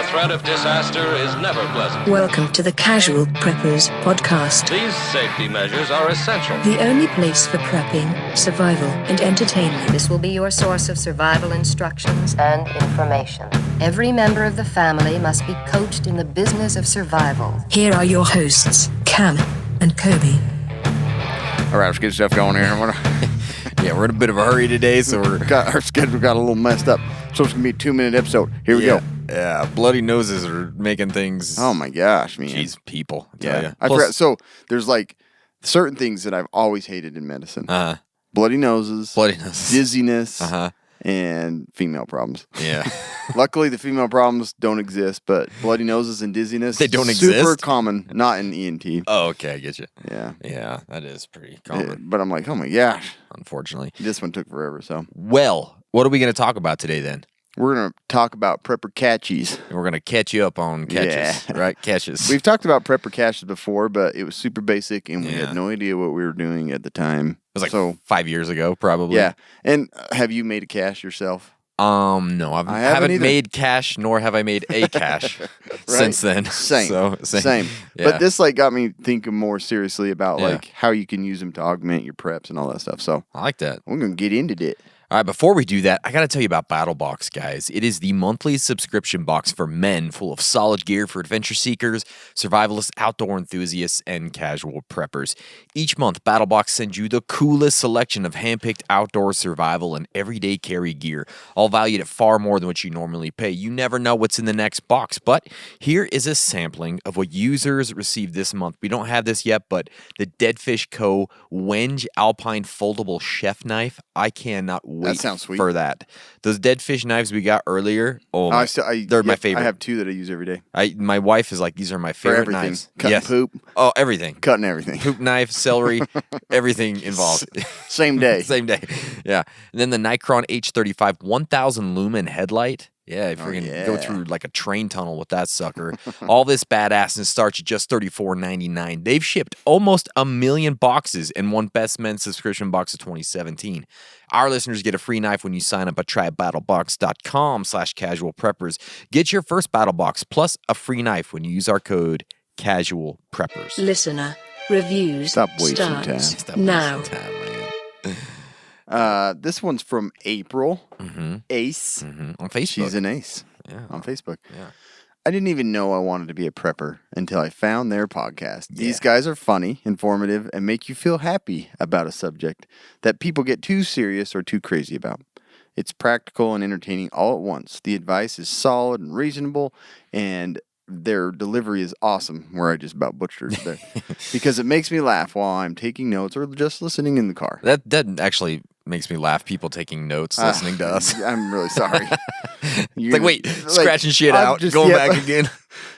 threat of disaster is never pleasant. Welcome to the Casual Preppers podcast. These safety measures are essential. The only place for prepping, survival, and entertainment. This will be your source of survival instructions and information. Every member of the family must be coached in the business of survival. Here are your hosts, Cam and Kobe. All right, let's get stuff going here. Yeah, we're in a bit of a hurry today, so our schedule got a little messed up. So it's going to be a 2-minute episode. Here we go. Yeah, bloody noses are making things. Oh, my gosh, man. Jeez, people. Yeah. I forgot. So there's like certain things that I've always hated in medicine. Bloody noses. Dizziness. And female problems. Yeah. Luckily, the female problems don't exist, but bloody noses and dizziness. They don't super exist? common, not in ENT. Oh, okay, I get you. Yeah. Yeah, that is pretty common. But I'm like, oh, my gosh. Unfortunately. This one took forever, so. Well, what are we going to talk about today then? We're going to talk about prepper catchies. And we're going to catch you up on catches, right? Catches. We've talked about prepper caches before, but it was super basic, and we had no idea what we were doing at the time. It was like 5 years ago, probably. Yeah. And have you made a cache yourself? No, I haven't made cache, nor have I made a cache since then. Same. Same. Yeah. But this got me thinking more seriously about how you can use them to augment your preps and all that stuff. So I like that. We're going to get into it. All right, before we do that, I got to tell you about BattleBox, guys. It is the monthly subscription box for men full of solid gear for adventure seekers, survivalists, outdoor enthusiasts, and casual preppers. Each month, BattleBox sends you the coolest selection of handpicked outdoor survival and everyday carry gear, all valued at far more than what you normally pay. You never know what's in the next box, but here is a sampling of what users received this month. We don't have this yet, but the Dead Fish Co. Wenge Alpine Foldable Chef Knife. I cannot wait that sounds sweet. For that. Those Dead Fish knives we got earlier, they're my favorite. I have two that I use every day. My wife is like, these are my favorite knives. Cutting poop. Oh, everything. Cutting everything. Poop knife, celery, everything involved. Same day. Same day. Yeah. And then the Nikon H35 1000 lumen headlight. Yeah, if you're going to go through like a train tunnel with that sucker. All this badassness starts at just $34.99. They've shipped almost 1 million boxes and won Best Men's Subscription Box of 2017. Our listeners get a free knife when you sign up at trybattlebox.com/casualpreppers. Get your first BattleBox plus a free knife when you use our code casualpreppers. Listener reviews Stop wasting time. Now. This one's from April. Ace. On Facebook. She's an ace. Yeah. On Facebook. Yeah. I didn't even know I wanted to be a prepper until I found their podcast. These guys are funny, informative, and make you feel happy about a subject that people get too serious or too crazy about. It's practical and entertaining all at once. The advice is solid and reasonable, and their delivery is awesome, where I just about butchered it there. Because it makes me laugh while I'm taking notes or just listening in the car. That actually makes me laugh, people taking notes, listening to us. I'm really sorry. It's like, wait, scratching shit out, going back again.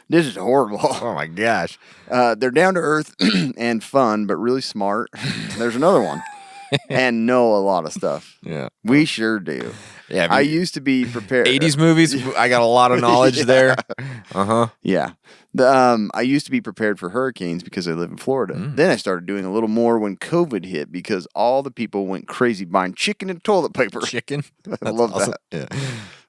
This is horrible. Oh, my gosh. They're down to earth and fun, but really smart. There's another one. And know a lot of stuff. Yeah. We sure do. Yeah, I used to be prepared. 80s movies, I got a lot of knowledge there. Yeah. I used to be prepared for hurricanes because I live in Florida. Then I started doing a little more when COVID hit because all the people went crazy buying chicken and toilet paper. Chicken? I love awesome. that. Yeah.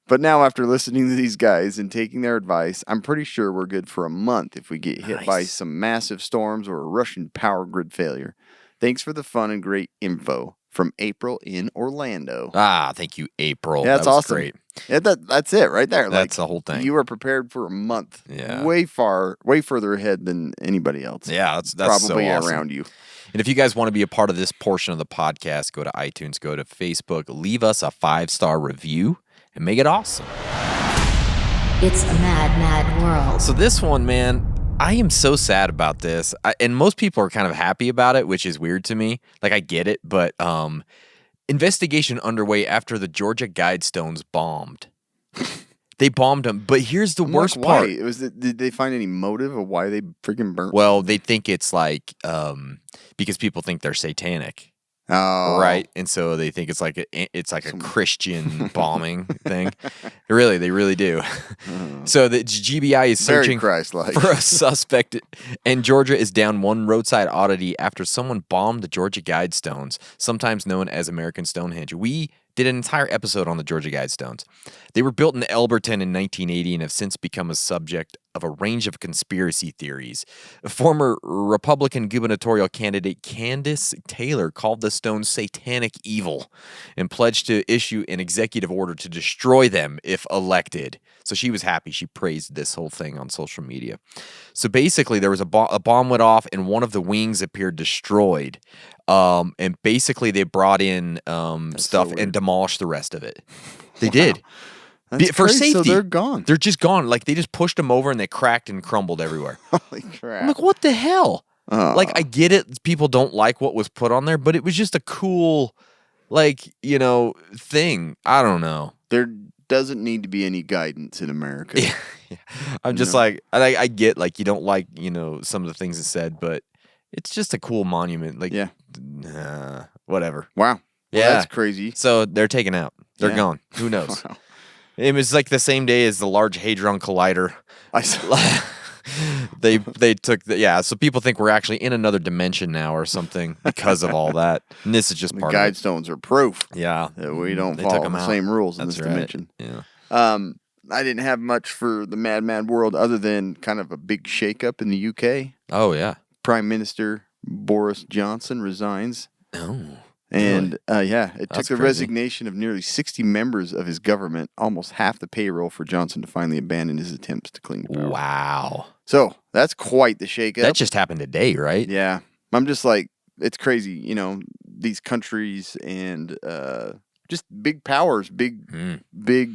But now after listening to these guys and taking their advice, I'm pretty sure we're good for a month if we get hit by some massive storms or a Russian power grid failure. Thanks for the fun and great info. From April in Orlando. Thank you, April. Yeah, that's awesome. Great. Yeah, that's it right there. That's the whole thing. You were prepared for a month. Yeah. Way further ahead than anybody else. Yeah, that's probably so awesome. Around you. And if you guys want to be a part of this portion of the podcast, go to iTunes, go to Facebook, leave us a 5-star review, and make it awesome. It's a mad, mad world. So this one, man, I am so sad about this. And most people are kind of happy about it, which is weird to me. Like, I get it, but investigation underway after the Georgia Guidestones bombed. They bombed them, but here's the worst part. Why? Did they find any motive of why they freaking burnt? Well, they think it's like because people think they're satanic. Oh. Right, and so they think it's like a Christian bombing thing. They really do. So the GBI is searching for a suspect, and Georgia is down one roadside oddity after someone bombed the Georgia Guidestones, sometimes known as American Stonehenge. We did an entire episode on the Georgia Guidestones. They were built in Elberton in 1980 and have since become a subject of a range of conspiracy theories. Former Republican gubernatorial candidate Candace Taylor called the stones satanic evil and pledged to issue an executive order to destroy them if elected. So she was happy. She praised this whole thing on social media. So basically, there was a bomb went off and one of the wings appeared destroyed. And basically, they brought in stuff and demolished the rest of it. They did. That's For crazy. safety. So they're gone. They're just gone. Like, they just pushed them over and they cracked and crumbled everywhere. Holy crap. I'm like, what the hell? Like, I get it. People don't like what was put on there, but it was just a cool, thing. I don't know. There doesn't need to be any guidance in America. Yeah. I'm just like, I get, like, you don't like, some of the things it said, but it's just a cool monument. Like, whatever. Wow. Well, Yeah. that's crazy. So they're taken out. They're gone. Who knows? Wow. It was like the same day as the Large Hadron Collider. I saw. They took so people think we're actually in another dimension now or something because of all that. And this is just The part of it. Guidestones are proof Yeah. that we don't They took follow 'em the out. same rules in That's this right. dimension. Yeah. I didn't have much for the mad world other than kind of a big shakeup in the UK. Oh yeah. Prime Minister Boris Johnson resigns. Oh. And it took That's the crazy. resignation of nearly 60 members of his government, almost half the payroll, for Johnson to finally abandon his attempts to cling to power. Wow. So that's quite the shakeup. That just happened today, right? Yeah. I'm just like, it's crazy, these countries and just big powers, big Big.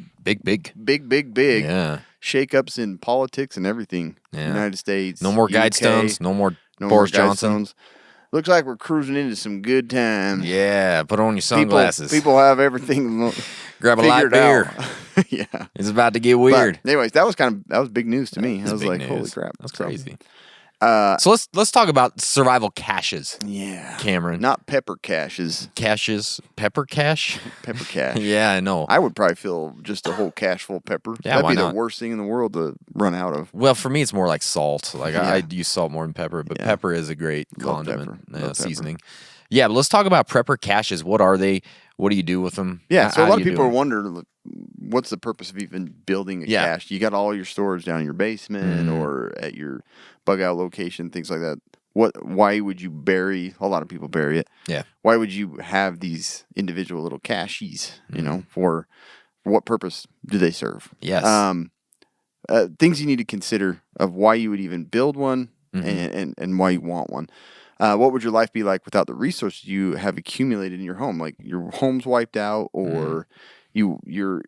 shakeups Yeah. in politics and everything. Yeah. United States. No more UK, Guidestones. No more no Boris more Johnson. Guidestones. Looks like we're cruising into some good times. Yeah. Put on your sunglasses. People have everything. Grab a light figured beer. out. Yeah. It's about to get weird. But anyways, that was big news to me. I That's was big like, news. holy crap. That's So, crazy. So let's talk about survival caches. Yeah. Cameron. Not pepper caches. Caches. Pepper cache? Pepper cache. Yeah, I know. I would probably fill just a whole cache full of pepper. Yeah, That'd why be not? the worst thing in the world to run out of. Well, for me, it's more like salt. Like I Yeah. use salt more than pepper, but Yeah. pepper is a great Love condiment, pepper. Love pepper. seasoning. Yeah, but let's talk about prepper caches. What are they? What do you do with them? Yeah, so a How lot do of you people do are wondering, like, what's the purpose of even building a Yeah. cache? You got all your storage down in your basement or at your bug out location, things like that. Why would you bury? A lot of people bury it. Yeah. Why would you have these individual little caches? For what purpose do they serve? Yes. Things you need to consider of why you would even build one and why you want one. What would your life be like without the resources you have accumulated in your home? Like your home's wiped out, or you're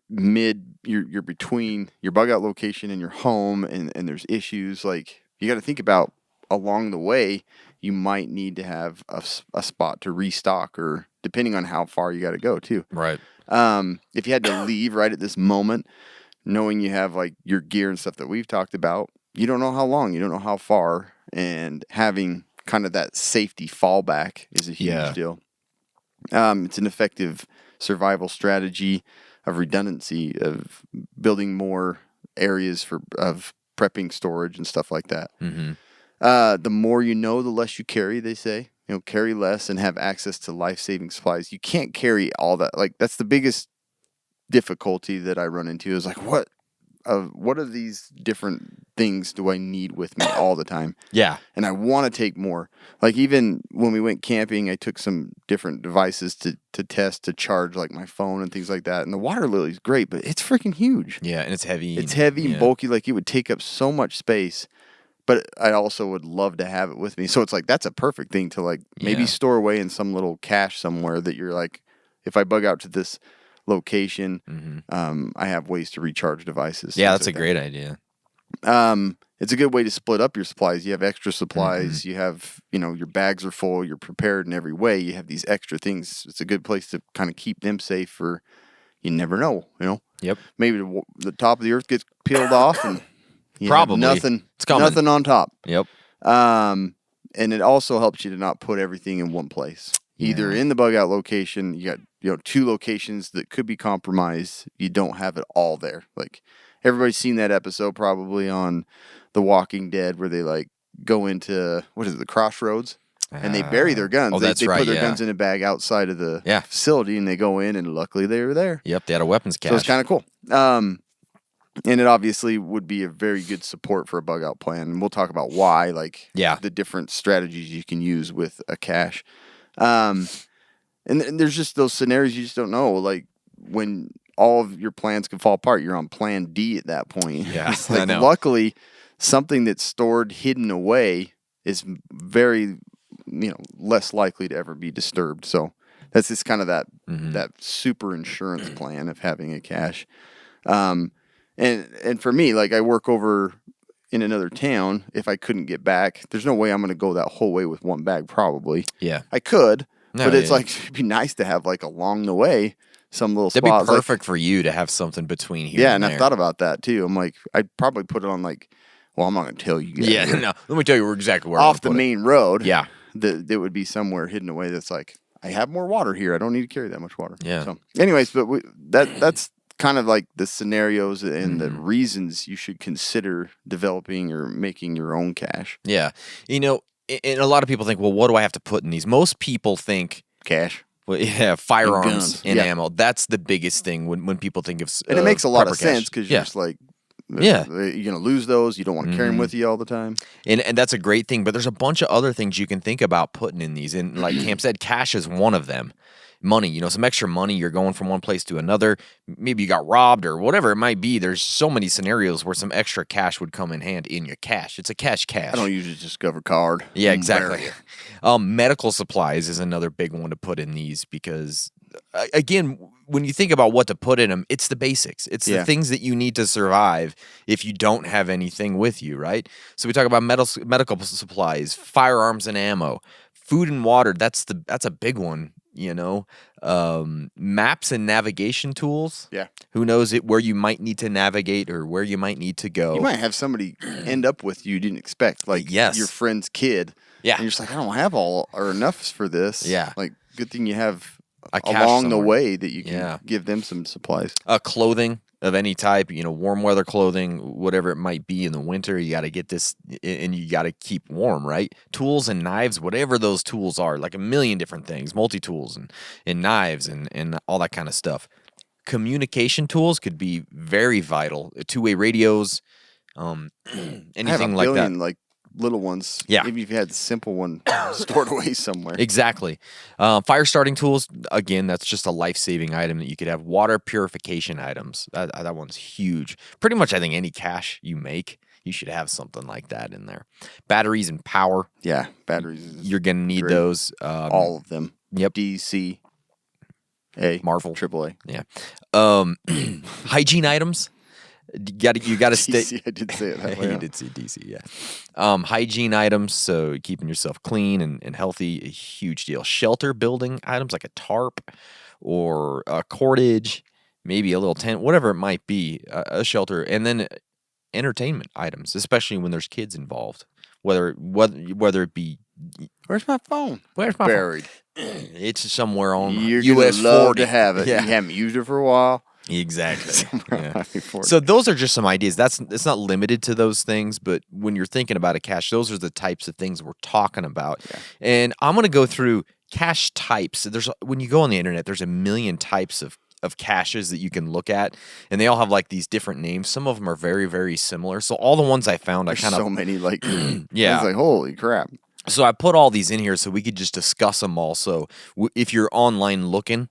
between your bug out location and your home, and there's issues. Like, you got to think about along the way, you might need to have a spot to restock, or depending on how far you got to go too. Right. If you had to leave right at this moment, knowing you have like your gear and stuff that we've talked about, you don't know how long, you don't know how far, and having kind of that safety fallback is a huge deal. It's an effective survival strategy of redundancy, of building more areas of prepping storage and stuff like that. The more you know, the less you carry, they say. Carry less and have access to life-saving supplies. You can't carry all that. Like, that's the biggest difficulty that I run into is like, what of these different things do I need with me all the time? Yeah. And I want to take more. Like, even when we went camping, I took some different devices to test, to charge like my phone and things like that. And the water lily's great, but it's freaking huge. Yeah, and it's heavy. It's heavy and bulky. Like, it would take up so much space. But I also would love to have it with me. So it's like, that's a perfect thing to like maybe store away in some little cache somewhere that you're like, if I bug out to this location, I have ways to recharge devices. Yeah, things that's like a great idea. It's a good way to split up your supplies. You have extra supplies. You have, your bags are full. You're prepared in every way. You have these extra things. It's a good place to kind of keep them safe for, you never know, Yep. Maybe the top of the earth gets peeled off and you have Probably. nothing, It's coming. nothing on top. Yep. And it also helps you to not put everything in one place. Either in the bug out location, you got, 2 locations that could be compromised. You don't have it all there. Like, everybody's seen that episode probably on The Walking Dead where they like go into, what is it, the crossroads? and they bury their guns. Oh, they that's they right, put their yeah. guns in a bag outside of the Yeah. facility, and they go in, and luckily they were there. Yep, they had a weapons cache. So it's kind of cool. And it obviously would be a very good support for a bug out plan. And we'll talk about why, the different strategies you can use with a cache. And there's just those scenarios you just don't know, like when all of your plans can fall apart. You're on plan D at that point. Yeah, It's I know. Luckily, something that's stored hidden away is very, less likely to ever be disturbed. So that's just kind of that super insurance plan of having a cache. And for me, I work over in another town. If I couldn't get back, there's no way I'm going to go that whole way with one bag. Probably, Yeah. I could, No, but it's yeah. it'd be nice to have along the way some little That'd be spots. perfect for you to have something between here Yeah, and and there. I've thought about that too. I'm I'd probably put it on well, I'm not going to tell you guys. Yeah, no. Let me tell you exactly where Off the I'm gonna put it. main road. Yeah. That would be somewhere hidden away. That's I have more water here. I don't need to carry that much water. Yeah. So, anyways, but that's kind of the scenarios and the reasons you should consider developing or making your own cache. Yeah. And a lot of people think, well, what do I have to put in these? Most people think, Cache. well, yeah, firearms guns. and Yeah. ammo. That's the biggest thing when people think of And it makes a lot of prepper cache. sense because you're Yeah. just Yeah. you're going to lose those. You don't want to carry them with you all the time. And that's a great thing, but there's a bunch of other things you can think about putting in these. And like Cam said, cash is one of them. Money, some extra money. You're going from one place to another. Maybe you got robbed or whatever it might be. There's so many scenarios where some extra cash would come in hand in your cache. It's a cache. I don't usually discover card. Yeah, Mm, exactly. Medical supplies is another big one to put in these because, again, when you think about what to put in them, it's the basics. It's the things that you need to survive if you don't have anything with you, right? So we talk about medical supplies, firearms and ammo, food and water. That's a big one. Maps and navigation tools. Yeah. Who knows where you might need to navigate or where you might need to go. You might have somebody end up with you didn't expect, Yes. your friend's kid. Yeah. And you're just I don't have all or enough for this. Yeah. Good thing you have A cache along the somewhere. way that you can give them some supplies. Clothing of any type, warm weather clothing, whatever it might be in the winter, you got to get this and you got to keep warm, right? Tools and knives, whatever those tools are, like a million different things, multi-tools and knives and all that kind of stuff. Communication tools could be very vital. Two-way radios, anything I have a like billion, that. Little ones. Yeah. Maybe if you had the simple one stored away somewhere. Exactly. Fire starting tools, again, that's just a life-saving item that you could have. Water purification items, that one's huge. Pretty much I think any cache you make, you should have something like that in there. Batteries and power. Yeah, batteries. Is You're going to need great. those. all of them. Yep. D, C, A, Marvel. AAA. Yeah. Hygiene items. You got to stay. DC, I did say it that way. You did see DC, yeah. Hygiene items, so keeping yourself clean and healthy, a huge deal. Shelter building items like a tarp or a cordage, maybe a little tent, whatever it might be, a shelter, and then entertainment items, especially when there's kids involved. Whether it be Where's my phone? where's my Buried. it's somewhere on You're US gonna love 40 to have it. Yeah. You haven't used it for a while. Exactly. Yeah. Highway 40. So those are just some ideas. It's not limited to those things, but when you're thinking about a cache, those are the types of things we're talking about. Yeah. And I'm going to go through cache types. When you go on the internet, there's a million types of caches that you can look at, and they all have these different names. Some of them are very, very similar. So all the ones I found, There's I kind of so many Yeah. I was holy crap. So I put all these in here so we could just discuss them all. So if you're online looking,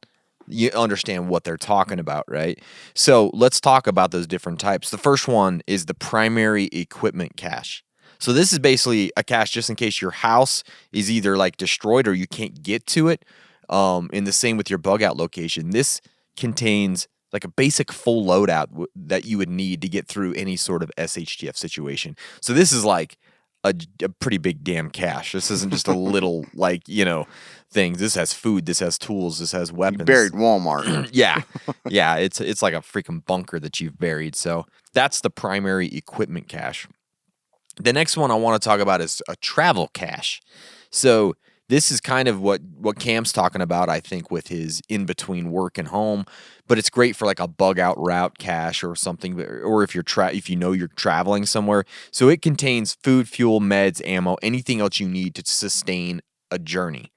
you understand what they're talking about, right? So let's talk about those different types. The first one is the primary equipment cache. So this is basically a cache just in case your house is either destroyed or you can't get to it. And the same with your bug out location. This contains a basic full loadout that you would need to get through any sort of SHTF situation. So this is a pretty big damn cache. This isn't just a little thing. This has food. This has tools. This has weapons. You buried Walmart. Yeah. It's like a freaking bunker that you've buried. So that's the primary equipment cache. The next one I want to talk about is a travel cache. So this is kind of what Cam's talking about, I think, with his in between work and home. But it's great for a bug out route cache or something, or if you're you're traveling somewhere. So it contains food, fuel, meds, ammo, anything else you need to sustain a journey.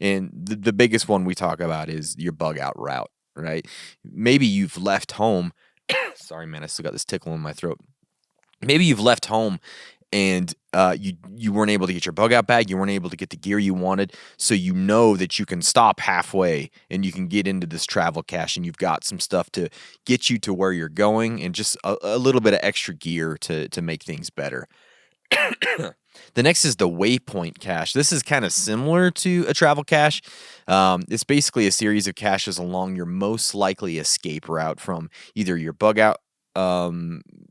And the biggest one we talk about is your bug out route, right? Maybe you've left home. Sorry, man, I still got this tickle in my throat. Maybe you've left home and you weren't able to get your bug out bag, you weren't able to get the gear you wanted, so you know that you can stop halfway and you can get into this travel cache, and you've got some stuff to get you to where you're going and just a little bit of extra gear to make things better. The next is the waypoint cache. This is kind of similar to a travel cache. It's basically a series of caches along your most likely escape route from either your bug out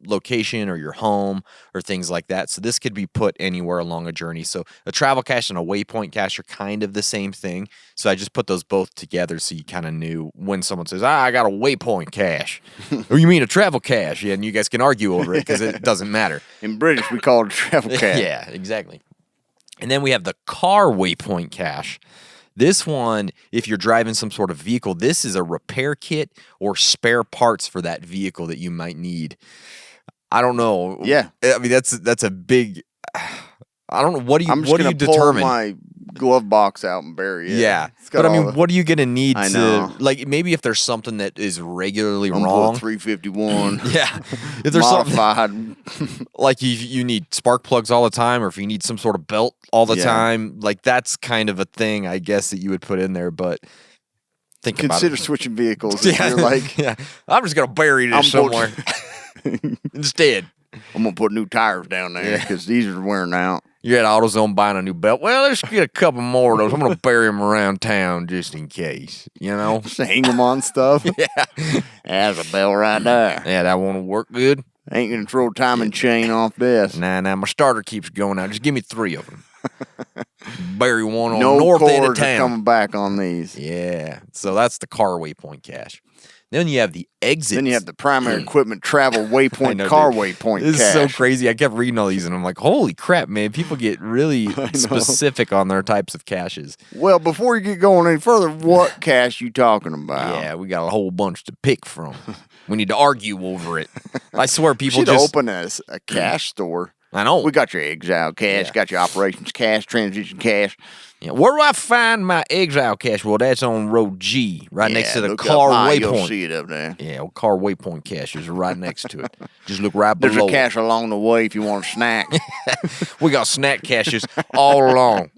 location or your home or things like that. So this could be put anywhere along a journey. So a travel cache and a waypoint cache are kind of the same thing. So I just put those both together so you kind of knew when someone says, I got a waypoint cache. Or you mean a travel cache? Yeah, and you guys can argue over it because it doesn't matter. In British, we call it a travel cache. Yeah, exactly. And then we have the car waypoint cache. This one, if you're driving some sort of vehicle, this is a repair kit or spare parts for that vehicle that you might need. I don't know. Yeah. I mean, that's a big. I don't know. What do you determine? Pull my glove box out and bury it. Yeah, but I mean, what are you gonna need to like? Maybe if there's something that is regularly wrong. 351. Yeah, if there's modified. Something like you need spark plugs all the time, or if you need some sort of belt all the time, like that's kind of a thing, I guess, that you would put in there. But consider switching vehicles. Yeah, you're like, yeah, I'm just gonna bury this somewhere instead. I'm gonna put new tires down there because these are wearing out. You're at AutoZone buying a new belt. Well, let's get a couple more of those. I'm going to bury them around town just in case, you know? Just hang them on stuff. Yeah. There's a belt right there. Yeah, that won't work good. Ain't going to throw timing chain off this. Nah, my starter keeps going out. Just give me 3 of them. Bury one on the north end of town. No coming back on these. Yeah. So that's the car waypoint cache. Then you have the exits. Then you have the primary equipment travel waypoint car waypoint This cache. is so crazy. I kept reading all these and I'm like, holy crap, man. People get really specific on their types of caches. Well, before you get going any further, what cache you talking about? Yeah, we got a whole bunch to pick from. We need to argue over it. I swear people should just open a cache store. I know. We got your exile cache, got your operations cache, transition cache. Yeah. Where do I find my exile cache? Well, that's on road G, right next to the car waypoint. You'll see it up there. Yeah, well, car waypoint cache is right next to it. Just look right below. There's a cache along the way if you want a snack. We got snack caches all along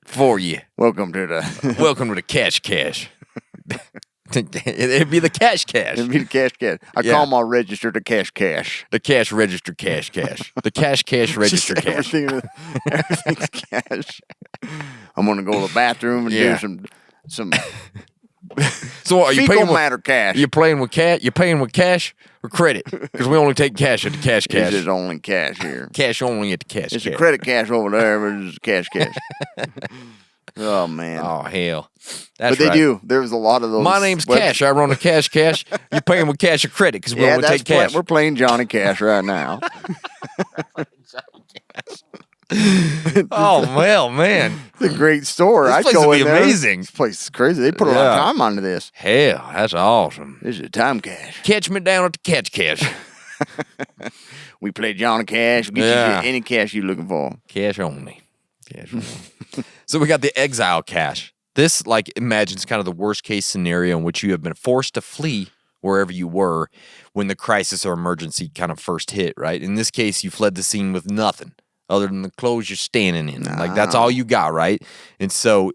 for you. Welcome to the cache. It'd be the cache. It'd be the cache. I call my register the cache. The cache register cache. The cache register cache. Everything's cache. I'm gonna go to the bathroom and do some. So are you fecal paying matter cache? You're paying with cash or credit? Because we only take cash at the cache. This is only cash here. Cash only at the cache. It's a credit cache over there, but it's cash. Oh, man. Oh, hell. But they do. There's a lot of those. My name's Cash. I run the cash. You're paying with cash or credit because we only take cash. We're playing Johnny Cash right now. Oh, well, man. It's a great store. This place would be amazing. This place is crazy. They put a lot of time onto this. Hell, that's awesome. This is a time cache. Catch me down at the catch cash. We play Johnny Cash. We get you any cash you're looking for. Cash only. So we got the exile cache. This imagines kind of the worst case scenario in which you have been forced to flee wherever you were when the crisis or emergency kind of first hit, right? In this case, you fled the scene with nothing other than the clothes you're standing in. That's all you got, right? And so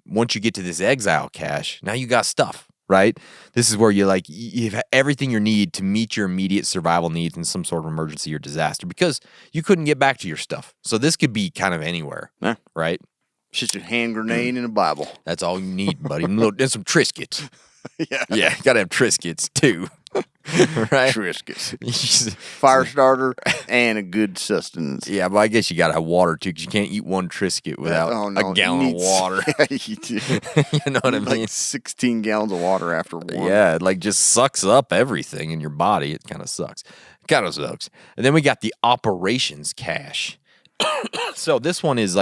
once you get to this exile cache, now you got stuff, right? This is where you have everything you need to meet your immediate survival needs in some sort of emergency or disaster because you couldn't get back to your stuff. So this could be kind of anywhere, right? It's just a hand grenade and a Bible. That's all you need, buddy. And some Triscuits. Yeah, gotta have Triscuits too. Right? Triscuits. Fire starter and a good sustenance. Yeah, but I guess you gotta have water too because you can't eat one Triscuit without a gallon of water. Yeah, you do. You know what I mean? 16 gallons of water after one. Yeah, it just sucks up everything in your body. It kind of sucks. And then we got the operations cache. So this one is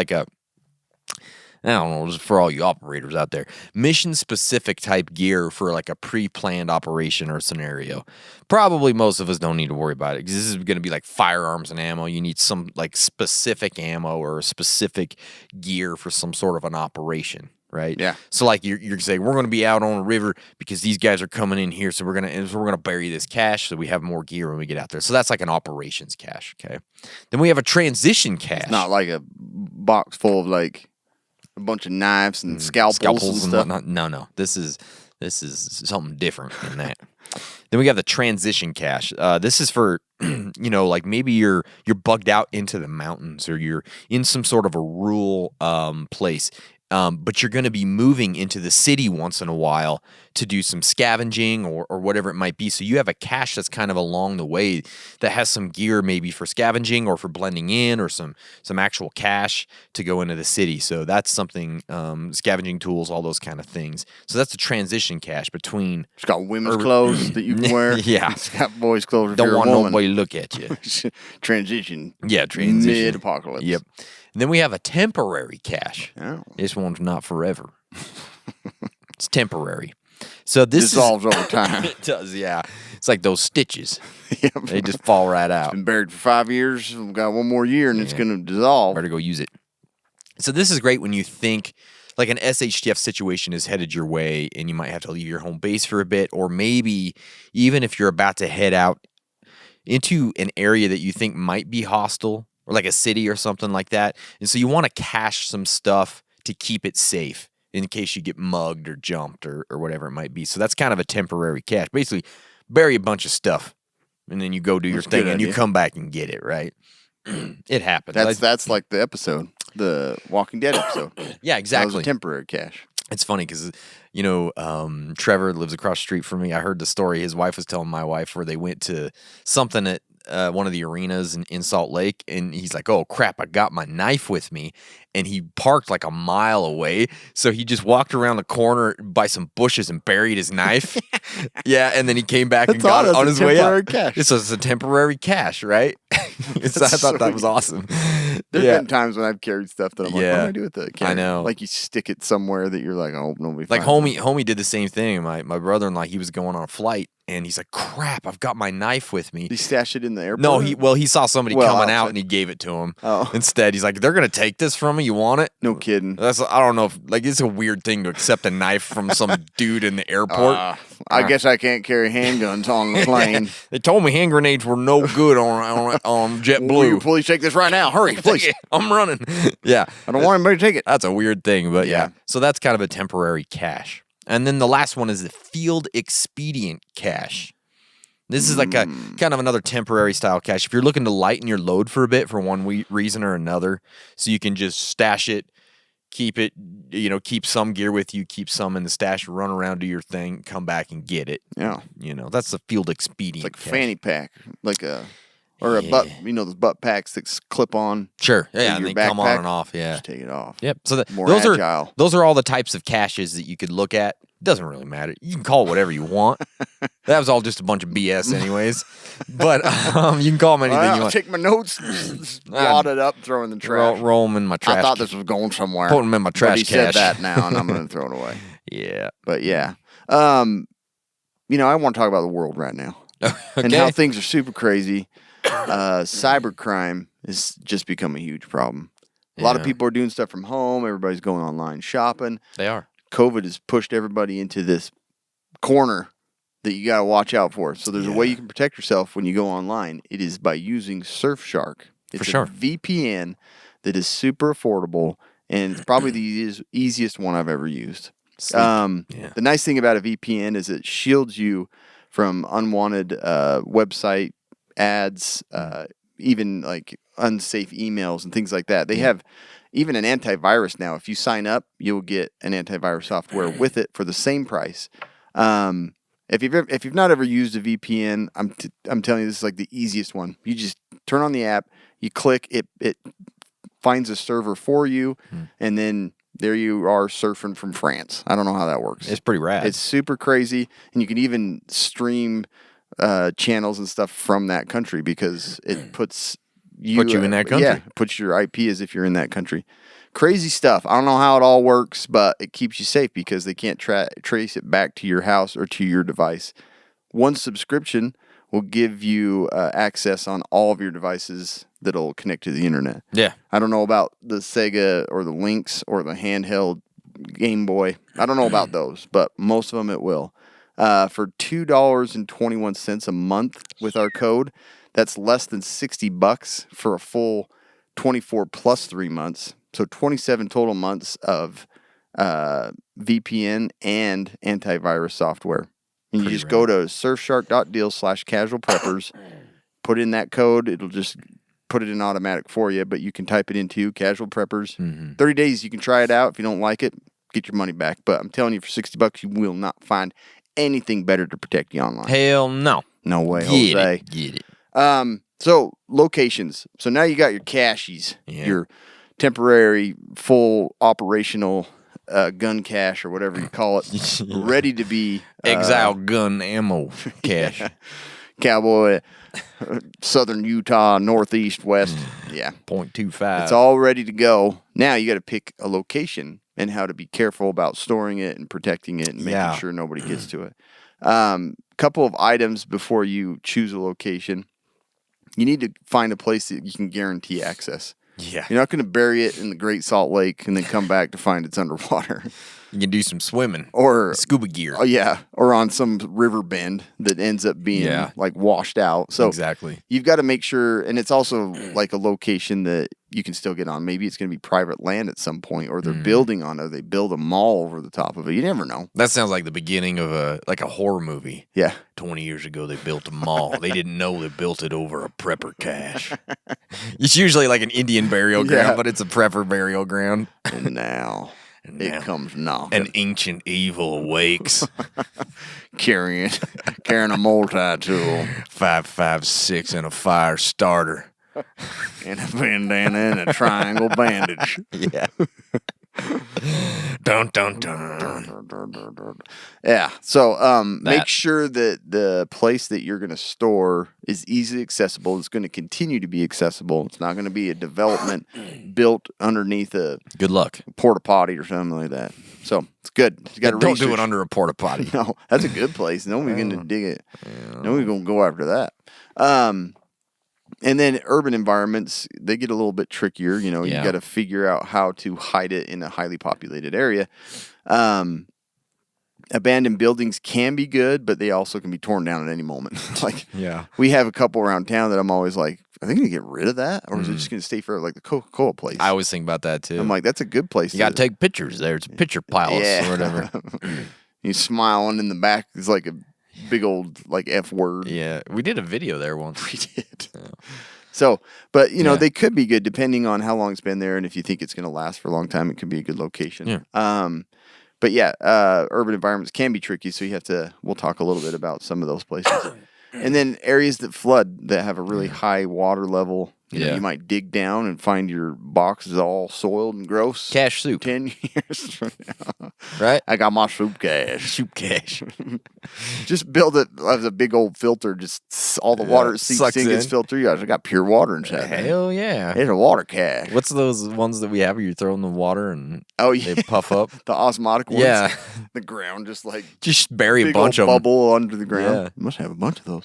I don't know, just for all you operators out there, mission-specific type gear for like a pre-planned operation or scenario. Probably most of us don't need to worry about it because this is going to be like firearms and ammo. You need some like specific ammo or specific gear for some sort of an operation, right? Yeah. So like you're saying we're going to be out on a river because these guys are coming in here, so we're gonna bury this cache so we have more gear when we get out there. So that's like an operations cache. Okay. Then we have a transition cache. It's not like a box full of like a bunch of knives and scalpels and stuff. whatnot. No. This is something different than that. Then we have the transition cache. This is for like maybe you're bugged out into the mountains or you're in some sort of a rural place. But you're going to be moving into the city once in a while to do some scavenging or whatever it might be. So you have a cache that's kind of along the way that has some gear maybe for scavenging or for blending in or some actual cache to go into the city. So that's something, scavenging tools, all those kind of things. So that's a transition cache between... It's got women's clothes that you can wear. Yeah. It's got boys' clothes if Don't you're a want woman. nobody to look at you. Transition. Yeah, transition. Mid-apocalypse. Yep. And then we have a temporary cache. Oh. This one's not forever. It's temporary. So this dissolves over time. It does, yeah. It's like those stitches. Yep. They just fall right out. Been buried for 5 years. We've got one more year, and it's going to dissolve. Better go use it. So this is great when you think like an SHTF situation is headed your way and you might have to leave your home base for a bit, or maybe even if you're about to head out into an area that you think might be hostile, or like a city or something like that. And so you want to cache some stuff to keep it safe in case you get mugged or jumped or whatever it might be. So that's kind of a temporary cache. Basically, bury a bunch of stuff and then you go do your thing and you come back and get it, right? It happens. That's like the episode, the Walking Dead episode. Yeah, exactly. That was a temporary cache. It's funny because, Trevor lives across the street from me. I heard the story his wife was telling my wife where they went to something at one of the arenas in Salt Lake, and he's like, oh, crap, I got my knife with me. And he parked like a mile away, so he just walked around the corner by some bushes and buried his knife. Yeah, and then he came back and got it on his way out. Cache. This was a temporary cache, right? So I thought that was awesome. There's been times when I've carried stuff that I'm like, what do I do with that? I know. Like you stick it somewhere that you're like, oh, nobody Like finds it. homie did the same thing. My brother-in-law, he was going on a flight, and he's like, crap, I've got my knife with me. Did he stash it in the airport? No, he saw somebody coming out, and he gave it to him. Oh. Instead, he's like, they're going to take this from me? You want it? No kidding. I don't know if, it's a weird thing to accept a knife from some dude in the airport. I guess I can't carry handguns on the plane. They told me hand grenades were no good on Will JetBlue. you please take this right now? Hurry, please. I'm running. Yeah. I don't want anybody to take it. That's a weird thing, but yeah. Yeah. So that's kind of a temporary cache. And then the last one is the field expedient cache. This is like a kind of another temporary style cache. If you're looking to lighten your load for a bit for one reason or another, so you can just stash it, keep it, keep some gear with you, keep some in the stash, run around, do your thing, come back and get it. Yeah. That's the field expedient. It's like cache. fanny pack, or a butt, those butt packs that clip on. Sure. Yeah, in and your they come on backpack. and off. Yeah. Just take it off. Yep. So More those agile. are all the types of caches that you could look at. It doesn't really matter. You can call it whatever you want. That was all just a bunch of BS anyways. But you can call them anything you want. Take my notes, wad it up, throw in the trash. Roll them in my trash. I thought this was going somewhere. Put them in my trash But he cache. said that now, and I'm going to throw it away. Yeah. But yeah. I want to talk about the world right now. And how things are super crazy. Cybercrime has just become a huge problem. A lot of people are doing stuff from home. Everybody's going online shopping. They are. COVID has pushed everybody into this corner that you got to watch out for. So there's a way you can protect yourself when you go online. It is by using Surfshark. It's For sure. a VPN that is super affordable, and it's probably the easiest one I've ever used. The nice thing about a VPN is it shields you from unwanted website ads, even like unsafe emails and things like that. They have even an antivirus now. If you sign up, you'll get an antivirus software with it for the same price. If you've not ever used a VPN, I'm telling you, this is like the easiest one. You just turn on the app, you click, it finds a server for you, and then there you are surfing from France. I don't know how that works. It's pretty rad. It's super crazy, and you can even stream channels and stuff from that country because it puts you in that country. Yeah, puts your IP as if you're in that country. crazy stuff. I don't know how it all works, but it keeps you safe because they can't trace it back to your house or to your device. One subscription will give you access on all of your devices that'll connect to the internet. Yeah. I don't know about the Sega or the Lynx or the handheld Game Boy. I don't know about those, but most of them it will. For $2.21 a month with our code, that's less than $60 for a full 24 plus 3 months. So 27 total months of VPN and antivirus software. And you just go to surfshark.deal/casualpreppers, put in that code. It'll just put it in automatic for you, but you can type it into Casual Preppers. 30 days, you can try it out. If you don't like it, get your money back. But I'm telling you, for $60, you will not find anything better to protect you online. Hell no. No way, Jose. Get it. So locations. So now you got your caches, your temporary, full operational gun cache or whatever you call it, ready to be Exile gun ammo cache. Cowboy, Southern Utah, Northeast, West. Yeah, .25. it's all ready to go. Now you got to pick a location and how to be careful about storing it and protecting it and making sure nobody gets to it. Couple of items before you choose a location. You need to find a place that you can guarantee access. Yeah. You're not going to bury it in the Great Salt Lake and then come back to find it's underwater. You can do some swimming. Or scuba gear. Oh, yeah. Or on some river bend that ends up being like washed out. So exactly. You've got to make sure, and it's also like a location that you can still get on. Maybe it's going to be private land at some point, or they're building on it. They build a mall over the top of it. You never know. That sounds like the beginning of a horror movie. Yeah. 20 years ago, they built a mall. They didn't know they built it over a prepper cache. It's usually like an Indian burial ground, but it's a prepper burial ground. And now it comes knocking. An ancient evil awakes. carrying a multi-tool. 5.56 and a fire starter. And a bandana and a triangle bandage. Yeah. Dun, dun, dun. Yeah. So make sure that the place that you're going to store is easily accessible. It's going to continue to be accessible. It's not going to be a development built underneath a good luck porta potty or something like that. So it's good. You got to don't do it under a porta potty. No, that's a good place. Nobody's going to dig it. Nobody's going to go after that. And then urban environments, they get a little bit trickier. You know, you got to figure out how to hide it in a highly populated area. Abandoned buildings can be good, but they also can be torn down at any moment. We have a couple around town that I'm always like, are they going to get rid of that? Or is it just going to stay forever? Like the Coca-Cola place. I always think about that too. I'm like, that's a good place. You got to take pictures there. It's a picture palace or whatever. He's smiling in the back. It's like a big old like F word. Yeah, we did a video there once. We did. Yeah. So, but you know, they could be good depending on how long it's been there, and if you think it's going to last for a long time, it could be a good location. Yeah. But yeah, urban environments can be tricky, so you have to. We'll talk a little bit about some of those places, and then areas that flood that have a really high water level. You know, you might dig down and find your box is all soiled and gross. Cache soup. 10 years from now. Right? I got my soup cache. Soup cache. Just build it as a big old filter. Just all the water seeps in, gets filtered. You guys got pure water inside. Hell yeah. It's a water cache. What's those ones that we have where you throw in the water and they puff up? The osmotic ones. Yeah. The ground just bury a bunch of them. Bubble under the ground. Yeah. You must have a bunch of those.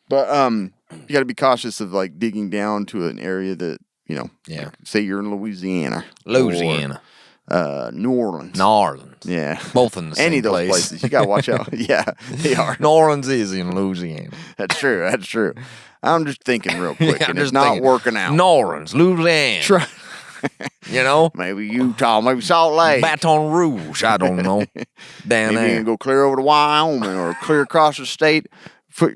But you got to be cautious of like digging down to an area that, you know, like, say you're in Louisiana. Or, New Orleans. Yeah. Both in the same Any of those place. places. You got to watch out. Yeah, they are. New Orleans is in Louisiana. That's true. I'm just thinking real quick, and it's not working out. New Orleans, Louisiana. You know? Maybe Utah, maybe Salt Lake. Baton Rouge, I don't know. Down maybe there. you can go clear over to Wyoming or clear across the state,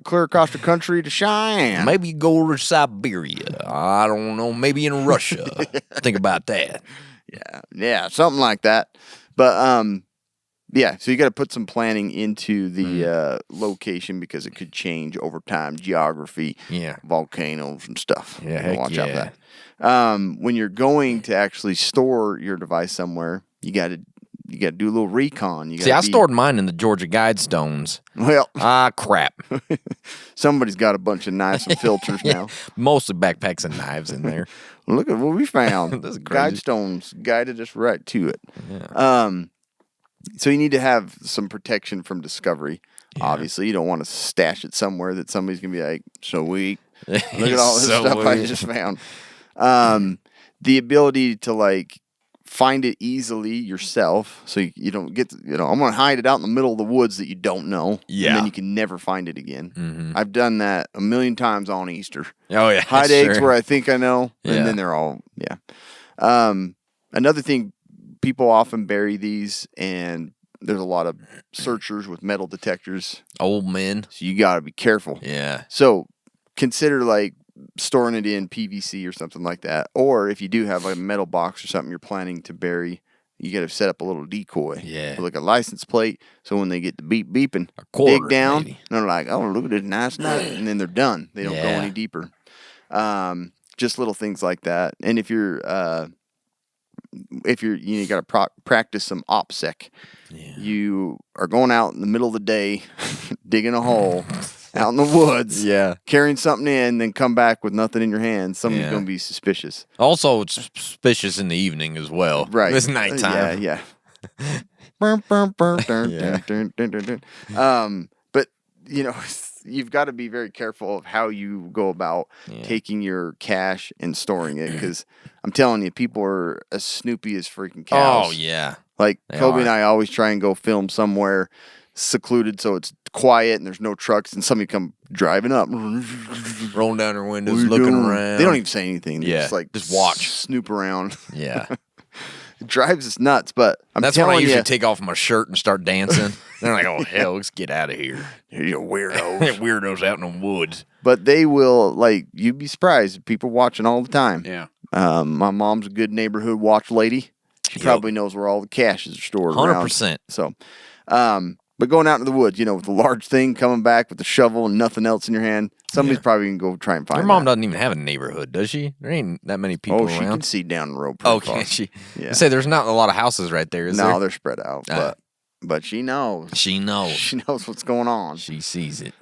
clear across the country to Cheyenne. Maybe you go to Siberia. I don't know. Maybe in Russia. Think about that. Yeah, something like that. But so you got to put some planning into the location because it could change over time, geography, volcanoes and stuff. Yeah, watch out for that. When you're going to actually store your device somewhere, you got to you got to do a little recon. You See, I stored mine in the Georgia Guidestones. Well, Crap. somebody's got a bunch of knives and filters now. Mostly backpacks and knives in there. Look at what we found. That's crazy. Guidestones guided us right to it. Yeah. So you need to have some protection from discovery. Yeah. Obviously, you don't want to stash it somewhere that somebody's going to be like, sweet. Look at all this stuff I just found. The ability to like find it easily yourself, so you don't get I'm going to hide it out in the middle of the woods that you don't know, and then you can never find it again. Mm-hmm. I've done that a million times on Easter. Oh yeah, hide eggs where I think I know, and then they're all Another thing, people often bury these, and there's a lot of searchers with metal detectors. Old men, so you got to be careful. Yeah. So consider like storing it in PVC or something like that. Or if you do have like a metal box or something you're planning to bury, you got to set up a little decoy. Yeah. Like a license plate. So when they get the beeping, quarter, dig down, maybe. and they're like, oh, look at this nice nut. And then they're done. They don't go any deeper. Just little things like that. And if you're you got to practice some OPSEC. Yeah. You are going out in the middle of the day, digging a hole out in the woods, carrying something in, then come back with nothing in your hand. Somebody's going to be suspicious. Also, it's suspicious in the evening as well. Right. It's nighttime. Yeah. But, you've got to be very careful of how you go about taking your cash and storing it, because I'm telling you, people are as snoopy as freaking cows. Oh, yeah. Like, Kobe and I always try and go film somewhere secluded so it's quiet and there's no trucks, and somebody come driving up, rolling down their windows, looking around. They don't even say anything. They just watch, snoop around. Yeah. It drives us nuts, but that's when I usually take off my shirt and start dancing. They're like, oh, hell, let's get out of here. You're weirdos. Weirdos out in the woods. But they will, like, you'd be surprised. People watching all the time. Yeah. My mom's a good neighborhood watch lady. She probably knows where all the caches are stored 100%. Around. So, but going out into the woods, with a large thing, coming back with a shovel and nothing else in your hand, somebody's probably going to go try and find it. Your mom doesn't even have a neighborhood, does she? There ain't that many people around. Oh, she can see down the road. Oh, can she? Yeah. I say there's not a lot of houses right there, is there? No, they're spread out, but she knows. She knows. She knows what's going on. She sees it.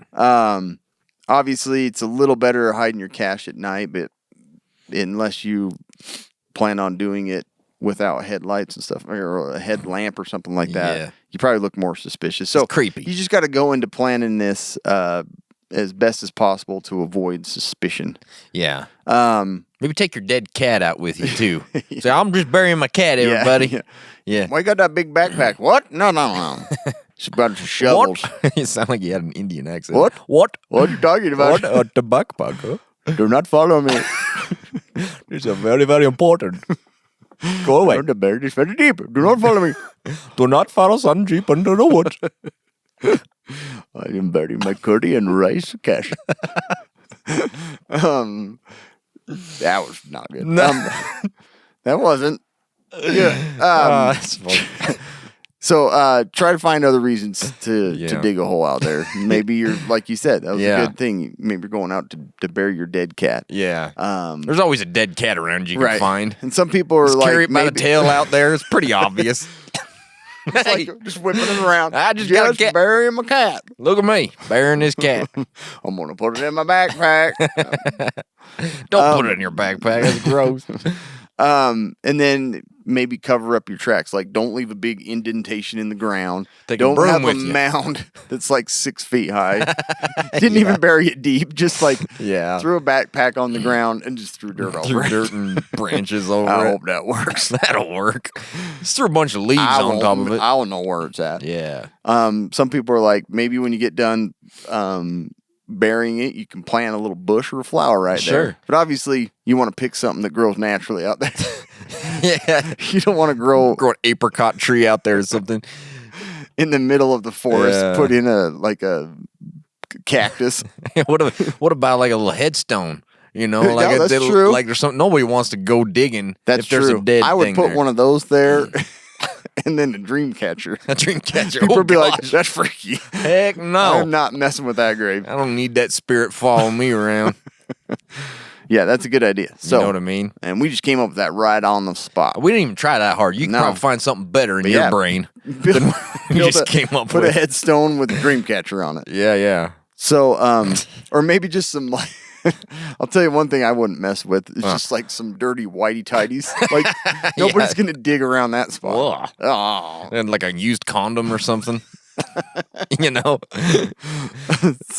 Obviously, it's a little better hiding your cash at night, but unless you plan on doing it without headlights and stuff, or a headlamp or something like that, you probably look more suspicious. So it's creepy. You just got to go into planning this as best as possible to avoid suspicion. Yeah. Maybe take your dead cat out with you too. Say, I'm just burying my cat, everybody. Yeah. Why you got that big backpack? What? No. It's a bunch of shovels. You sound like you had an Indian accent. What? What are you talking about? What? The backpack, huh? Do not follow me. This is very, very important. Go away. The buried is very deep. Do not follow me. Do not follow Sun Jeep into the woods. I am burying my curry and rice cash. That was not good. That wasn't. Yeah. That's funny. So try to find other reasons to dig a hole out there. Maybe you're, like you said, that was a good thing. Maybe you're going out to bury your dead cat. Yeah. There's always a dead cat around you can find. And some people are like, carry it by the tail out there. It's pretty obvious. It's like just whipping it around. I just got a cat. Burying my cat. Look at me burying this cat. I'm gonna put it in my backpack. Don't put it in your backpack. That's gross. And then maybe cover up your tracks. Like, don't leave a big indentation in the ground. Don't have a mound that's like 6 feet high. Didn't even bury it deep. Just like threw a backpack on the ground and just threw dirt over it. Dirt and branches over it. I hope that works. That'll work. Just threw a bunch of leaves on top of it. I don't know where it's at. Yeah. Some people are like, maybe when you get done burying it, you can plant a little bush or a flower right there. But obviously, you want to pick something that grows naturally out there. Yeah. You don't want to grow an apricot tree out there or something. In the middle of the forest, put in a cactus. What about like a little headstone? Like that's true. Like there's something, nobody wants to go digging. That's if there's true. A dead I would thing put there. one of those there. And then a dream catcher. A dream catcher. People would be like, that's freaky. Heck no. I'm not messing with that grave. I don't need that spirit following me around. Yeah, that's a good idea. So, You know what I mean? And we just came up with that right on the spot. We didn't even try that hard. You can No. probably find something better in But your yeah, brain than we Build just came up put with. a headstone with a Dreamcatcher on it. Yeah. So, or maybe just some like. I'll tell you one thing I wouldn't mess with. It's just like some dirty whitey tighties. Like nobody's gonna dig around that spot. Ugh. Oh, And like a used condom or something. You know?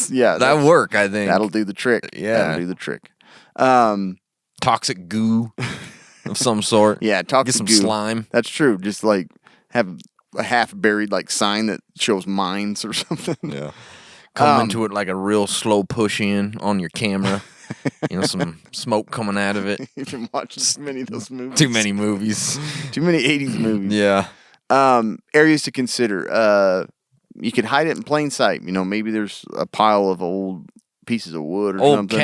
yeah, That'd work, I think. that'll do the trick. Yeah. That'll do the trick. Toxic goo of some sort. Yeah, toxic Get some goo. slime. That's true. Just like have a half buried like sign that shows mines or something. Yeah. Come into it like a real slow push in on your camera. You know, some smoke coming out of it. You've been watching too many of those movies. Too many movies. Too many 80s movies. Yeah. Areas to consider. You could hide it in plain sight. You know, maybe there's a pile of old pieces of wood or Old something.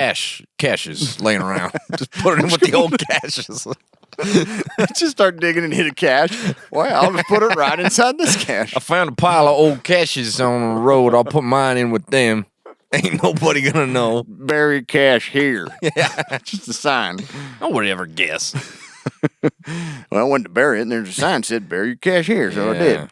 caches laying around. Just put it in with the old caches. Just start digging and hit a cache. Well, I'll just put it right inside this cache. I found a pile of old caches on the road. I'll put mine in with them. Ain't nobody gonna know. Bury cache here. Yeah. Just a sign. Nobody ever guess. Well, I went to bury it, and there's a sign that said, bury your cache here. So I did.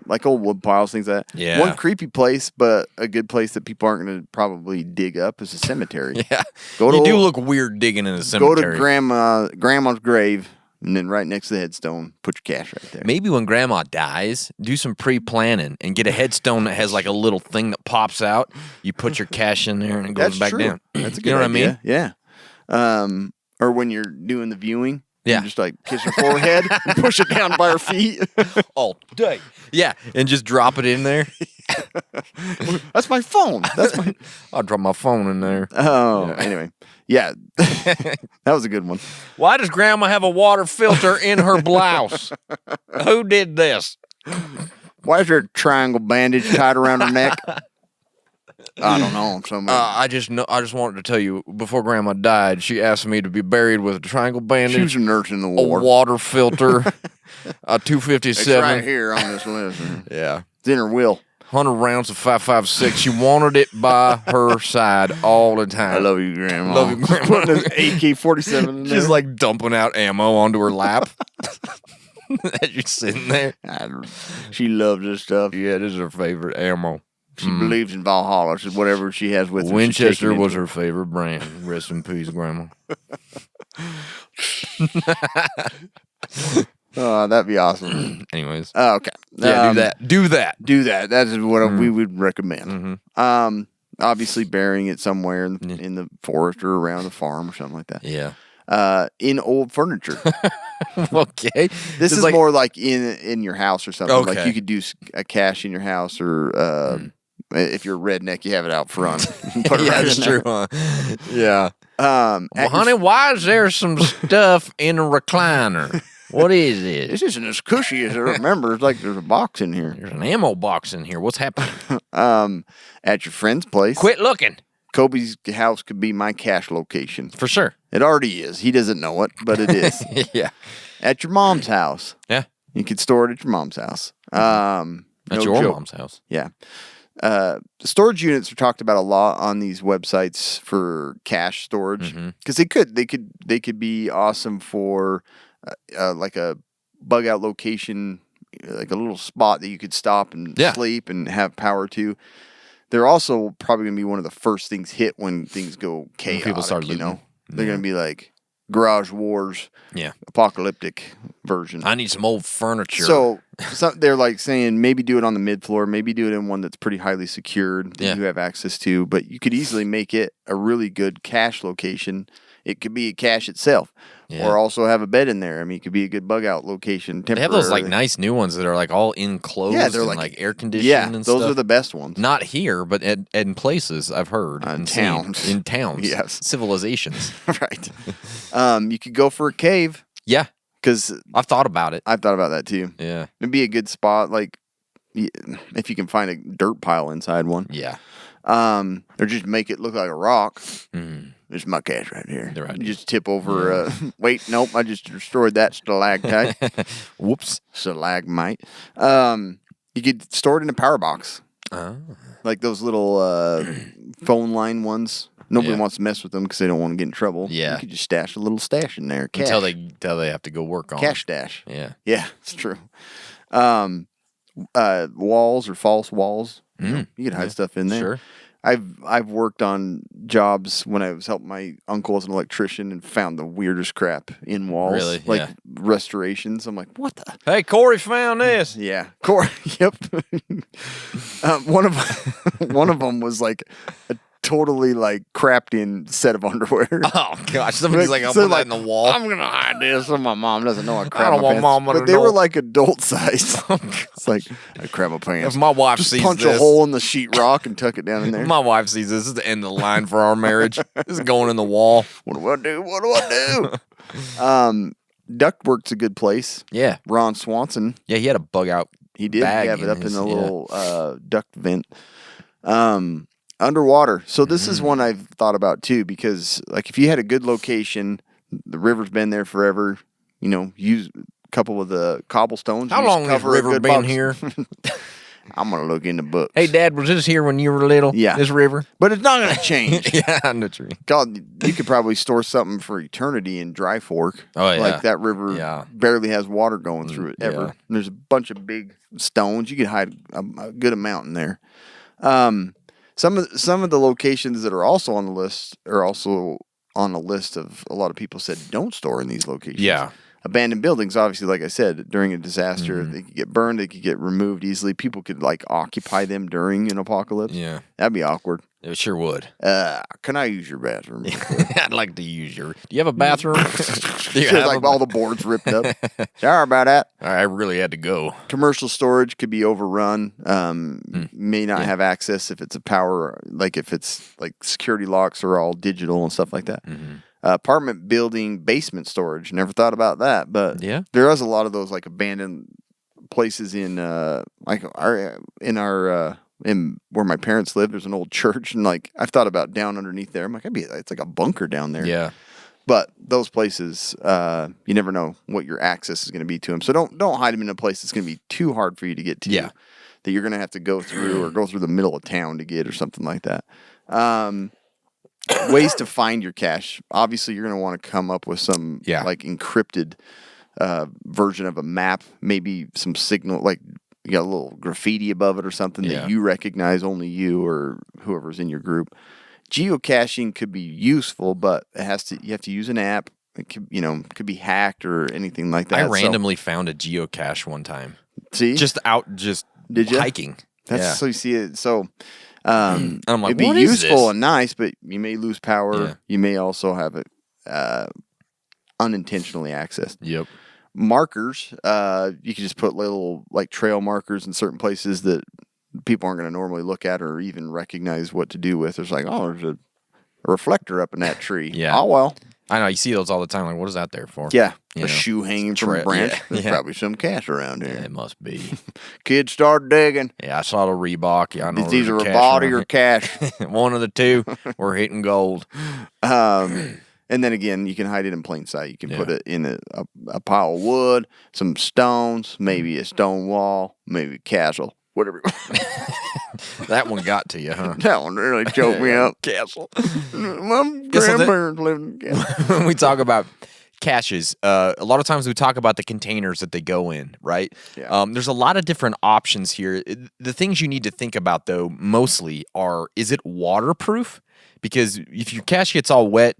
Like old wood piles, things like that. Yeah. One creepy place, but a good place that people aren't going to probably dig up is a cemetery. Yeah. Go to You do old- look weird digging in a Go cemetery. to grandma's grave, and then right next to the headstone, put your cash right there. Maybe when grandma dies, do some pre-planning and get a headstone that has like a little thing that pops out. You put your cash in there and it goes That's back true. down. That's a good You know what I idea. mean? Yeah. Or when you're doing the viewing, Yeah. you just like kiss her forehead and push it down by her feet. All day. Yeah, and just drop it in there. That's my phone. That's my. I'll drop my phone in there. Oh, anyway. Yeah. That was a good one. Why does grandma have a water filter in her blouse? Who did this? Why is there a triangle bandage tied around her neck? I don't know. I just wanted to tell you, before grandma died, she asked me to be buried with a triangle bandage, she was a nurse in the a war. water filter, a 257. It's right here on this list. Yeah. It's in her will. 100 rounds of 5.56. She wanted it by her side all the time. I love you, Grandma. Love you, Grandma. Putting an AK-47 in there. She's like dumping out ammo onto her lap as you're sitting there. She loves this stuff. Yeah, this is her favorite ammo. She believes in Valhalla. So whatever she has with her, she's Winchester taking was into her favorite brand. Rest in peace, Grandma. that'd be awesome. Anyways. Okay. Yeah, do that. Do that. That is what we would recommend. Obviously burying it somewhere in the forest or around a farm or something like that. Yeah. In old furniture. Okay. This Just is more like in your house or something. Okay. Like you could do a cache in your house, or if you're a redneck, you have it out front. Put it yeah, right that's in true. there. Huh? Yeah. Well, Well, honey, why is there some stuff in a recliner? What is it? this isn't as cushy as I remember. It's like there's a box in here. There's an ammo box in here. What's happening? At your friend's place. Quit looking. Kobe's house could be my cache location. For sure. It already is. He doesn't know it, but it is. Yeah. At your mom's house. Yeah. You could store it at your mom's house. At No your joke. mom's house. Yeah. Storage units are talked about a lot on these websites for cache storage because they could be awesome for like a bug out location, like a little spot that you could stop and sleep and have power to. They're also probably going to be one of the first things hit when things go chaotic. People start looting. You know, they're going to be like Garage Wars, apocalyptic version. I need some old furniture. So they're like saying maybe do it on the mid floor, maybe do it in one that's pretty highly secured that you have access to, but you could easily make it a really good cache location. It could be a cache itself, or also have a bed in there. I mean, it could be a good bug out location. They have those like nice new ones that are like all enclosed they're and like air conditioned and stuff. those are the best ones. Not here, but in places I've heard. In and seen. towns. In towns. Yes. Civilizations. Right. You could go for a cave. Yeah. Because I've thought about it. I've thought about that too. Yeah. It'd be a good spot, like if you can find a dirt pile inside one. Yeah. Or just make it look like a rock. Mm. There's my cache right here. Right. You just tip over. Wait, nope. I just destroyed that stalactite. Whoops. Stalagmite. You could store it in a power box. Oh. Like those little phone line ones. Nobody wants to mess with them because they don't want to get in trouble. Yeah. You could just stash a little stash in there. Cash. Until they have to go work on Cash them. stash. Yeah. Yeah, it's true. Walls or false walls. You could hide stuff in there. Sure. I've worked on jobs when I was helping my uncle as an electrician and found the weirdest crap in walls. Really? Like Yeah. restorations. I'm like, what the? Hey, Corey found this. Yeah. Yep. One of them was like a totally like crapped in set of underwear. Oh gosh, somebody's like, I'll So, put that in the wall. I'm gonna hide this, so my mom doesn't know I crap I don't my want pants. mama to But they know. were like adult size. It's like I crap my pants. If my wife just sees punch this- a hole in the sheetrock and tuck it down in there. My wife sees this is the end of the line for our marriage. This is going in the wall. What do I do? What do I do? Ductwork's a good place. Yeah. Ron Swanson, Yeah, he had a bug out. he did bag have it up his- in a little duct vent. Underwater. So this is one I've thought about too, because like if you had a good location, the river's been there forever. You know, use a couple of the cobblestones. How just long has cover a River good been box. here? I'm gonna look in the books. Hey, Dad, was this here when you were little? Yeah. This river? but it's not gonna change. Yeah, on the tree. God, you could probably store something for eternity in Dry Fork. Oh, yeah. Like that river Yeah. barely has water going through it ever. yeah. And there's a bunch of big stones. You could hide a good amount in there. Some of the locations that are also on the list are also on a list of a lot of people said don't store in these locations. Yeah. Abandoned buildings, obviously, like I said, during a disaster, Mm-hmm. they could get burned, they could get removed easily. People could like occupy them during an apocalypse. Yeah. That'd be awkward. It sure would. Can I use your bathroom? I'd like to use your. Do you have a bathroom? Do you It's have like a- all the boards ripped up. Sorry about that. I really had to go. Commercial storage could be overrun. May not have access if it's a power, like if it's like security locks are all digital and stuff like that. Apartment building basement storage. Never thought about that, but Yeah. there is a lot of those like abandoned places in like in where my parents live. There's an old church, and like I've thought about down underneath there. I'm like, it's like a bunker down there. Yeah. But those places, you never know what your access is going to be to them. So don't hide them in a place that's going to be too hard for you to get to. Yeah. That you're going to have to go through or go through the middle of town to get or something like that. Ways to find your cache. Obviously, you're going to want to come up with some like encrypted version of a map. Maybe some signal, like you got a little graffiti above it or something that you recognize, only you or whoever's in your group. Geocaching could be useful, but you have to use an app. It could be hacked or anything like that. I randomly found a geocache one time. See, Just Did ya? hiking. so you see it. So And I'm like, it'd be what is useful this? and nice, but you may lose power. Yeah. You may also have it unintentionally accessed. Yep. Markers, you can just put little like trail markers in certain places that people aren't going to normally look at or even recognize what to do with. There's like, oh, there's a reflector up in that tree. Yeah. Oh, well. I know, you see those all the time. Like, what is that there for? Yeah. You A know, shoe hanging from a trail. branch. Yeah. There's Yeah. probably some cash around Yeah, here. it must be. Kids start digging. Yeah, I saw the Reebok. Yeah, I know It's either there's a cache body around or here. cash. One of the two. We're hitting gold. And then again, you can hide it in plain sight. You can put it in a pile of wood, some stones, maybe a stone wall, maybe a castle, whatever. That one got to you, huh? That one really choked me up. Castle. My Guess what grandparents lived in a castle. When we talk about caches, a lot of times we talk about the containers that they go in, right? Yeah. There's a lot of different options here. The things you need to think about, though, mostly are, is it waterproof? Because if your cache gets all wet,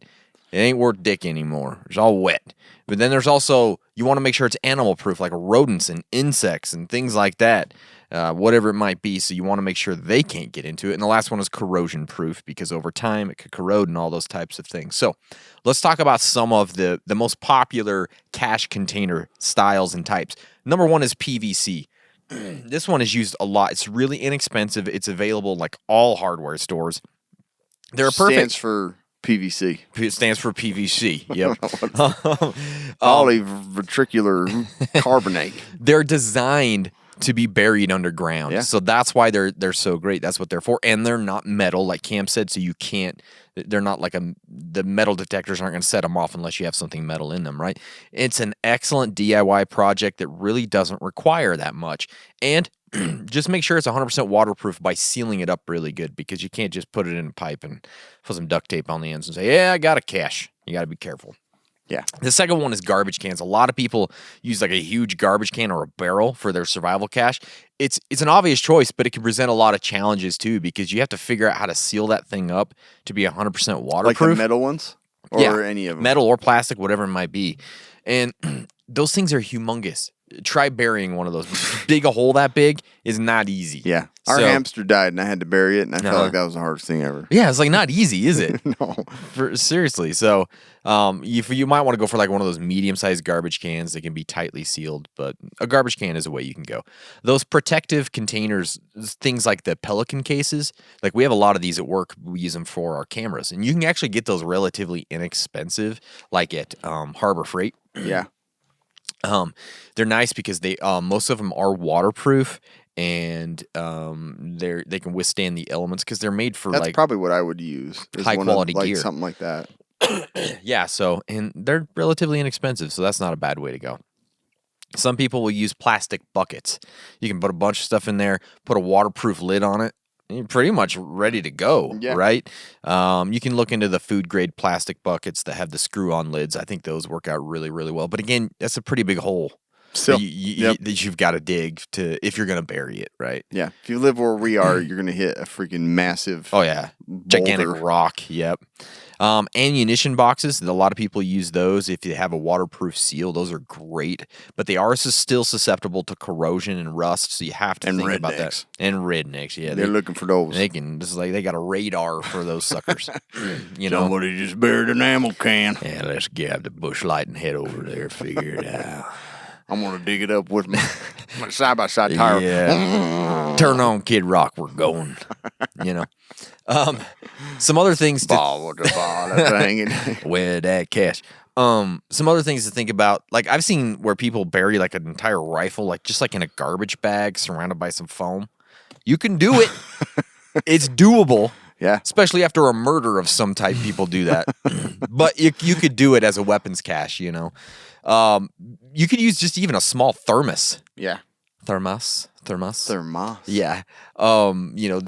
it ain't worth dick anymore. It's all wet. But then there's also, you want to make sure it's animal proof, like rodents and insects and things like that, whatever it might be. So you want to make sure they can't get into it. And the last one is corrosion proof, because over time it could corrode and all those types of things. So let's talk about some of the most popular cache container styles and types. Number one is PVC. This one is used a lot. It's really inexpensive. It's available like all hardware stores. They're perfect. Stands for PVC. It stands for PVC. Yep. Polyventricular carbonate. They're designed to be buried underground. Yeah. So that's why they're so great. That's what they're for. And they're not metal, like Cam said, so you can't, they're not like the metal detectors aren't going to set them off unless you have something metal in them, right? It's an excellent DIY project that really doesn't require that much. And just make sure it's 100% waterproof by sealing it up really good, because you can't just put it in a pipe and put some duct tape on the ends and say, yeah, I got a cache. You got to be careful. Yeah. The second one is garbage cans. A lot of people use like a huge garbage can or a barrel for their survival cache. It's an obvious choice, but it can present a lot of challenges too, because you have to figure out how to seal that thing up to be 100% waterproof. Like the metal ones? Or any of them? Metal or plastic, whatever it might be. And those things are humongous. Try burying one of those. Dig a hole that big is not easy. Yeah. Our hamster died and I had to bury it, and I felt like that was the hardest thing ever. Yeah, it's like not easy, is it? No. Seriously. So you might want to go for like one of those medium-sized garbage cans that can be tightly sealed, but a garbage can is a way you can go. Those protective containers, things like the Pelican cases, like we have a lot of these at work. We use them for our cameras, and you can actually get those relatively inexpensive, like at Harbor Freight. Yeah. They're nice because they most of them are waterproof, and they can withstand the elements because they're made for That's probably what I would use. high quality gear, something like that. Yeah, so and they're relatively inexpensive, so that's not a bad way to go. Some people will use plastic buckets. You can put a bunch of stuff in there, put a waterproof lid on it, and you're pretty much ready to go, right? You can look into the food grade plastic buckets that have the screw on lids. I think those work out really, really well. But again, that's a pretty big hole that you've got to dig to if you're going to bury it, right? Yeah. If you live where we are, you're going to hit a freaking massive gigantic boulder. rock. Yep. Ammunition boxes, a lot of people use those if you have a waterproof seal. Those are great, but they are still susceptible to corrosion and rust, so you have to think about that. And rednecks, yeah. They're looking for those. This is like they got a radar for those suckers. You know? Somebody just buried an ammo can. Yeah, let's grab the bush light and head over there, figure it out. I'm going to dig it up with my side-by-side tire. Yeah. Turn on Kid Rock, we're going. You know. Some other things to where that cash. Some other things to think about. Like I've seen where people bury like an entire rifle, like just like in a garbage bag surrounded by some foam. You can do it. It's doable. Yeah. Especially after a murder of some type, people do that. But you could do it as a weapons cache, you know. You could use just even a small thermos. Yeah. Thermos. Yeah. You know,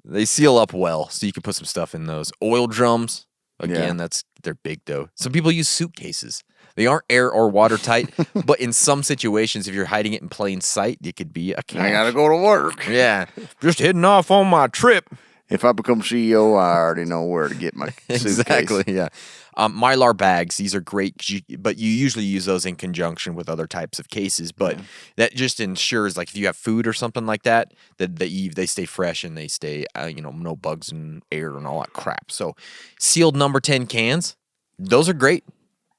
they seal up well, so you can put some stuff in those. Oil drums, again, they're big though. Some people use suitcases. They aren't air or watertight, but in some situations, if you're hiding it in plain sight, it could be a cache. I gotta go to work. Yeah, just heading off on my trip. If I become CEO, I already know where to get my suitcase. Exactly, yeah. Mylar bags, these are great, but you usually use those in conjunction with other types of cases. But that just ensures, like, if you have food or something like that, that they stay fresh and they stay, no bugs and air and all that crap. So sealed number 10 cans, those are great.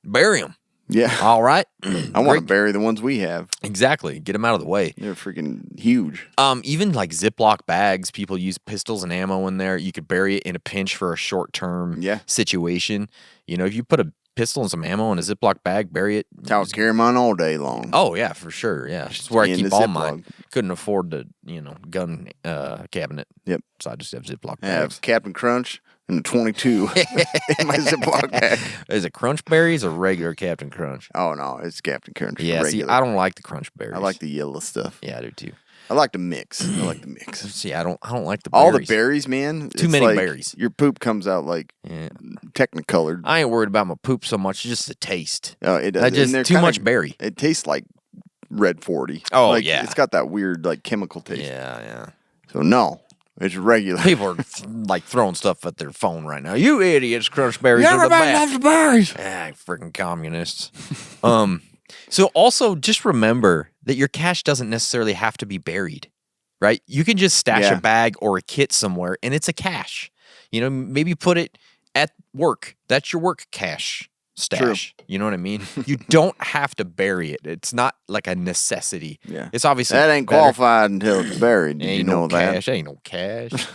Bury them. Yeah. All right. I want to bury the ones we have. Exactly. Get them out of the way. They're freaking huge. Even like Ziploc bags, people use pistols and ammo in there. You could bury it in a pinch for a short-term situation. You know, if you put a pistol and some ammo in a Ziploc bag, bury it. That's how I carry mine all day long. Oh, yeah, for sure. Yeah. That's where I keep all mine. Couldn't afford the, gun cabinet. Yep. So I just have Ziploc bags. I have Captain Crunch and the 22 in my Ziploc bag. Is it Crunch Berries or regular Captain Crunch? Oh, no, it's Captain Crunch. Yeah, regular. See, I don't like the Crunch Berries. I like the yellow stuff. Yeah, I do too. I like the mix. See, I don't like the berries. All the berries, man. Too many berries. Your poop comes out like technicolored. I ain't worried about my poop so much, just the taste. Oh, it does. Just too much berry. It tastes like Red 40. Oh, like, yeah. It's got that weird like chemical taste. Yeah. So no, it's regular. People are like throwing stuff at their phone right now. You idiots, Crunch Berries are the Everybody best. loves the berries. Freaking communists. So also just remember that your cache doesn't necessarily have to be buried, right? You can just stash a bag or a kit somewhere and it's a cache. You know, maybe put it at work. That's your work cache stash. True. You know what I mean? You don't have to bury it. It's not like a necessity. Yeah. It's obviously that ain't qualified until it's buried. Ain't you know that? Cash. Ain't no cash.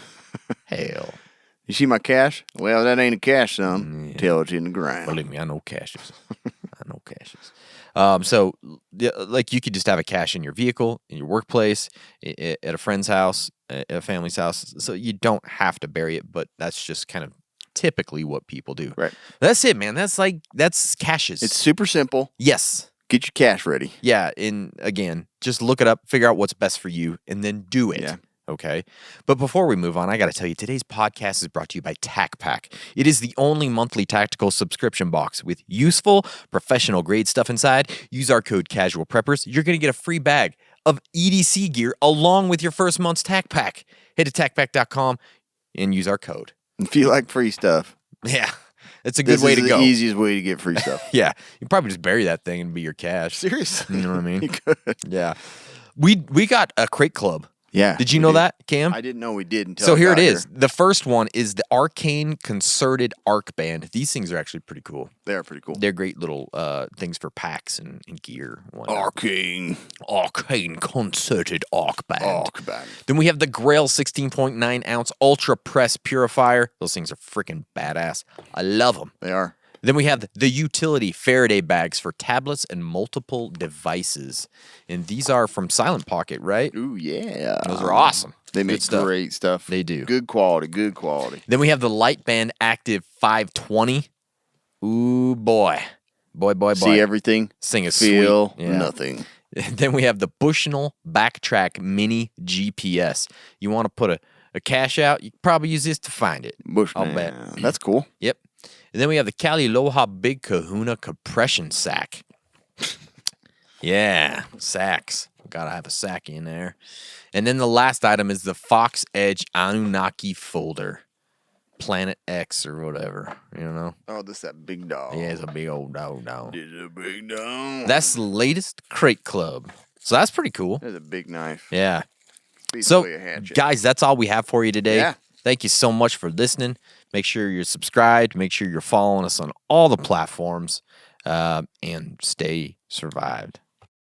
Hell. You see my cash? Well, that ain't a cash, son. Until it's in the ground. Believe me, I know caches. So, like, you could just have a cache in your vehicle, in your workplace, at a friend's house, at a family's house. So you don't have to bury it, but that's just kind of typically what people do. Right. That's it, man. That's caches. It's super simple. Yes. Get your cash ready. Yeah, and again, just look it up, figure out what's best for you, and then do it. Yeah. Okay. But before we move on, I got to tell you, today's podcast is brought to you by TacPack. It is the only monthly tactical subscription box with useful, professional grade stuff inside. Use our code Casual Preppers. You're going to get a free bag of EDC gear along with your first month's TacPack. Head to TacPack.com and use our code. If you like free stuff, Yeah. It's a good way to go. This is the easiest way to get free stuff. Yeah. You can probably just bury that thing and be your cash. Seriously. You know what I mean? You could. Yeah. We got a crate club. Yeah. Did you we know did. that, Cam? I didn't know we did until So I here got it is. The first one is the Arcane Concerted Arc Band. These things are actually pretty cool. They are pretty cool. They're great little things for packs and gear. And whatnot. Arcane Concerted Arc Band. Arc Band. Then we have the Grail 16.9 ounce Ultra Press Purifier. Those things are freaking badass. I love them. They are. Then we have the utility Faraday bags for tablets and multiple devices. And these are from Silent Pocket, right? Ooh, yeah. Those are awesome. They Good make stuff. great stuff. They do. Good quality, good quality. Then we have the Lightband Active 520. Ooh, boy. Boy. See everything, Thing is feel sweet. Yeah. nothing. Then we have the Bushnell Backtrack Mini GPS. You want to put a cash out, you can probably use this to find it. Bushman. I'll bet. That's cool. Yep. And then we have the Cali Aloha Big Kahuna Compression Sack. Yeah, sacks. Gotta have a sack in there. And then the last item is the Fox Edge Anunnaki Folder. Planet X or whatever, you know? Oh, this that big dog. Yeah, it's a big old dog. It's a big dog. That's the latest Crate Club. So that's pretty cool. That's a big knife. Yeah. Basically So, a hatchet. guys, that's all we have for you today. Yeah. Thank you so much for listening. Make sure you're subscribed. Make sure you're following us on all the platforms. And stay survived.